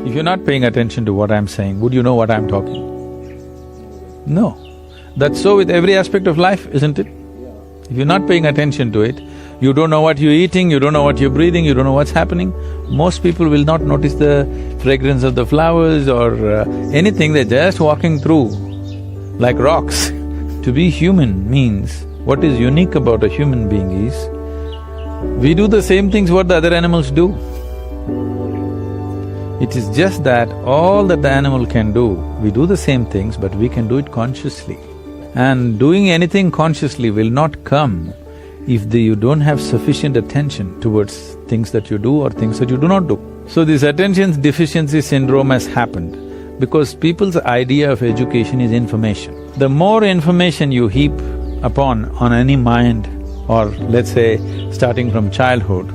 If you're not paying attention to what I'm saying, would you know what I'm talking? No. That's so with every aspect of life, isn't it? If you're not paying attention to it, you don't know what you're eating, you don't know what you're breathing, you don't know what's happening. Most people will not notice the fragrance of the flowers or anything, they're just walking through like rocks. To be human means, what is unique about a human being is, we do the same things what the other animals do. It is just that all that the animal can do, we do the same things, but we can do it consciously. And doing anything consciously will not come if you don't have sufficient attention towards things that you do or things that you do not do. So this attention deficiency syndrome has happened because people's idea of education is information. The more information you heap upon on any mind, or let's say starting from childhood,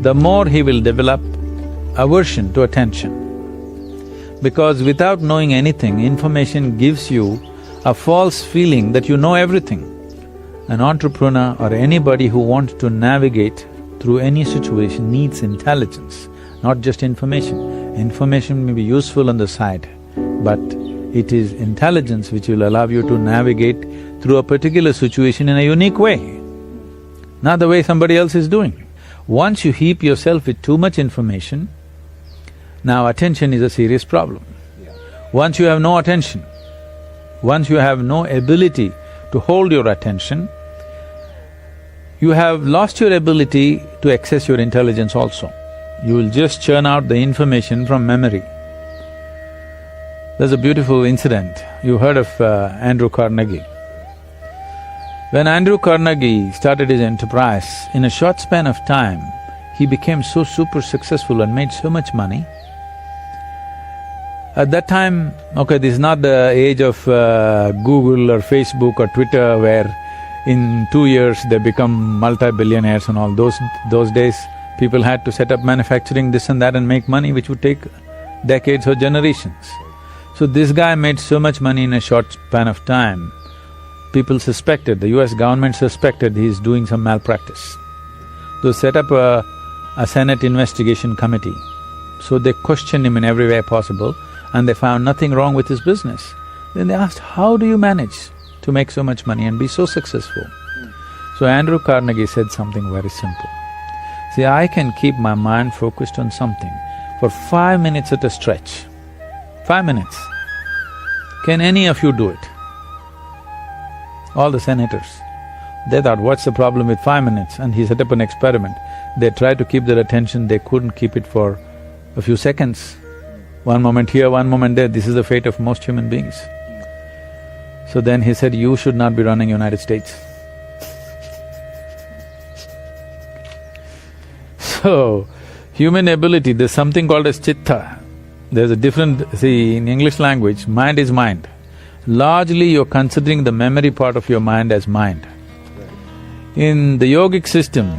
the more he will develop aversion to attention. Because without knowing anything, information gives you a false feeling that you know everything. An entrepreneur or anybody who wants to navigate through any situation needs intelligence, not just information. Information may be useful on the side, but it is intelligence which will allow you to navigate through a particular situation in a unique way, not the way somebody else is doing. Once you heap yourself with too much information, now attention is a serious problem. Once you have no attention, once you have no ability to hold your attention, you have lost your ability to access your intelligence also. You will just churn out the information from memory. There's a beautiful incident, you heard of Andrew Carnegie. When Andrew Carnegie started his enterprise, in a short span of time, he became so super successful and made so much money. At that time, okay, this is not the age of Google or Facebook or Twitter where in 2 years they become multi-billionaires and all. Those days, people had to set up manufacturing this and that and make money which would take decades or generations. So this guy made so much money in a short span of time, people suspected, the US government suspected he's doing some malpractice. They set up a Senate investigation committee. So they questioned him in every way possible and they found nothing wrong with his business. Then they asked, how do you manage to make so much money and be so successful? So Andrew Carnegie said something very simple. See, I can keep my mind focused on something for 5 minutes at a stretch. 5 minutes. Can any of you do it? All the senators. They thought, what's the problem with 5 minutes? And he set up an experiment. They tried to keep their attention, they couldn't keep it for a few seconds. One moment here, one moment there, this is the fate of most human beings. So then he said, you should not be running United States. So, human ability, there's something called as chitta. There's a different… see, in English language, mind is mind. Largely you're considering the memory part of your mind as mind. In the yogic system,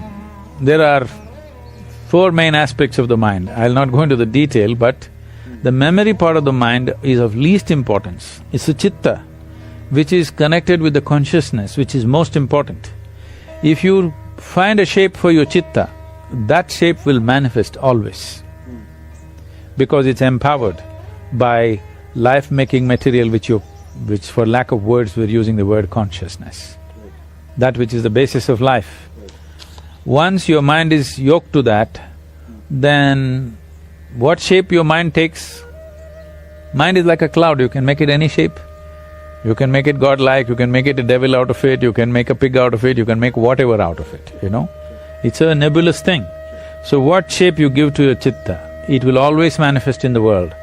there are 4 main aspects of the mind. I'll not go into the detail, but the memory part of the mind is of least importance. It's the chitta, which is connected with the consciousness, which is most important. If you find a shape for your chitta, that shape will manifest always, because it's empowered by life-making material which for lack of words we're using the word consciousness, that which is the basis of life. Once your mind is yoked to that, then what shape your mind takes, mind is like a cloud, you can make it any shape. You can make it godlike, you can make it a devil out of it, you can make a pig out of it, you can make whatever out of it, you know. It's a nebulous thing. So what shape you give to your chitta, it will always manifest in the world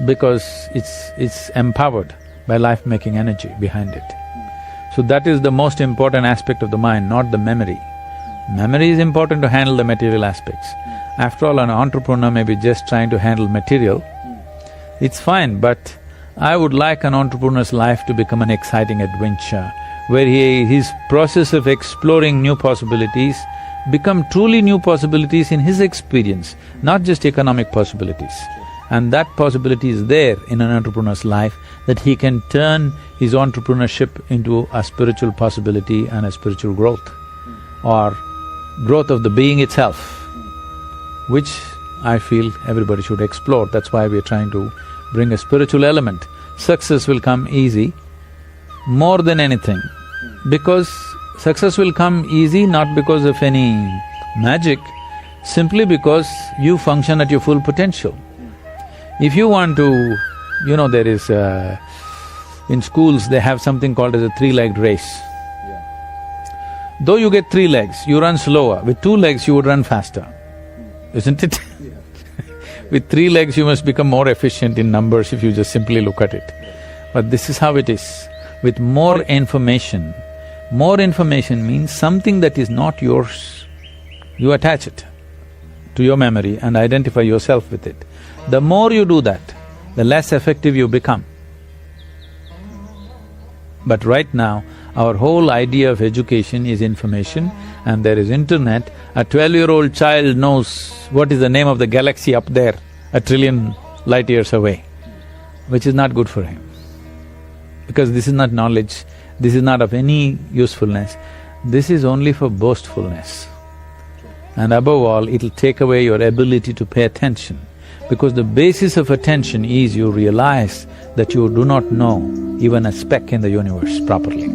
because it's empowered by life-making energy behind it. So that is the most important aspect of the mind, not the memory. Memory is important to handle the material aspects. After all, an entrepreneur may be just trying to handle material, it's fine, but I would like an entrepreneur's life to become an exciting adventure, where his process of exploring new possibilities become truly new possibilities in his experience, not just economic possibilities. And that possibility is there in an entrepreneur's life, that he can turn his entrepreneurship into a spiritual possibility and a spiritual growth, or growth of the being itself, which I feel everybody should explore. That's why we're trying to bring a spiritual element. Success will come easy more than anything, because success will come easy not because of any magic, simply because you function at your full potential. If you want to… there is… in schools they have something called as a three-legged race. Though you get 3 legs, you run slower. With 2 legs, you would run faster, isn't it? With 3 legs, you must become more efficient in numbers if you just simply look at it. But this is how it is. With more information means something that is not yours, you attach it to your memory and identify yourself with it. The more you do that, the less effective you become. But right now, our whole idea of education is information, and there is internet. A 12-year-old child knows what is the name of the galaxy up there, 1 trillion light years away, which is not good for him. Because this is not knowledge, this is not of any usefulness, this is only for boastfulness. And above all, it'll take away your ability to pay attention. Because the basis of attention is you realize that you do not know even a speck in the universe properly.